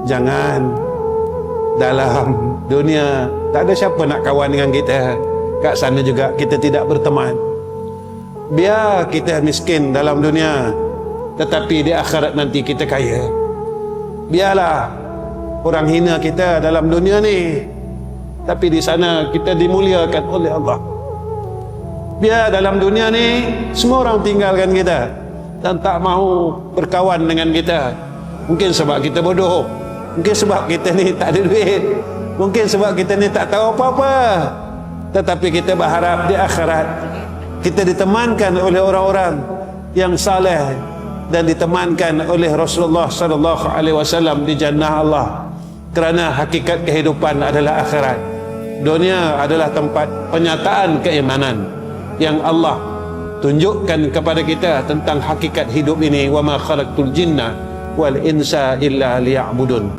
Jangan dalam dunia tak ada siapa nak kawan dengan kita, kat sana juga kita tidak berteman. Biar kita miskin dalam dunia, tetapi di akhirat nanti kita kaya. Biarlah orang hina kita dalam dunia ni, tapi di sana kita dimuliakan oleh Allah. Biar dalam dunia ni semua orang tinggalkan kita dan tak mahu berkawan dengan kita. Mungkin sebab kita bodoh, mungkin sebab kita ni tak ada duit, mungkin sebab kita ni tak tahu apa-apa. Tetapi kita berharap di akhirat kita ditemankan oleh orang-orang yang saleh dan ditemankan oleh Rasulullah sallallahu alaihi wasallam di jannah Allah. Kerana hakikat kehidupan adalah akhirat. Dunia adalah tempat penyataan keimanan yang Allah tunjukkan kepada kita tentang hakikat hidup ini. Wa ma khalaqtul jinna wal insa illa liya'budun.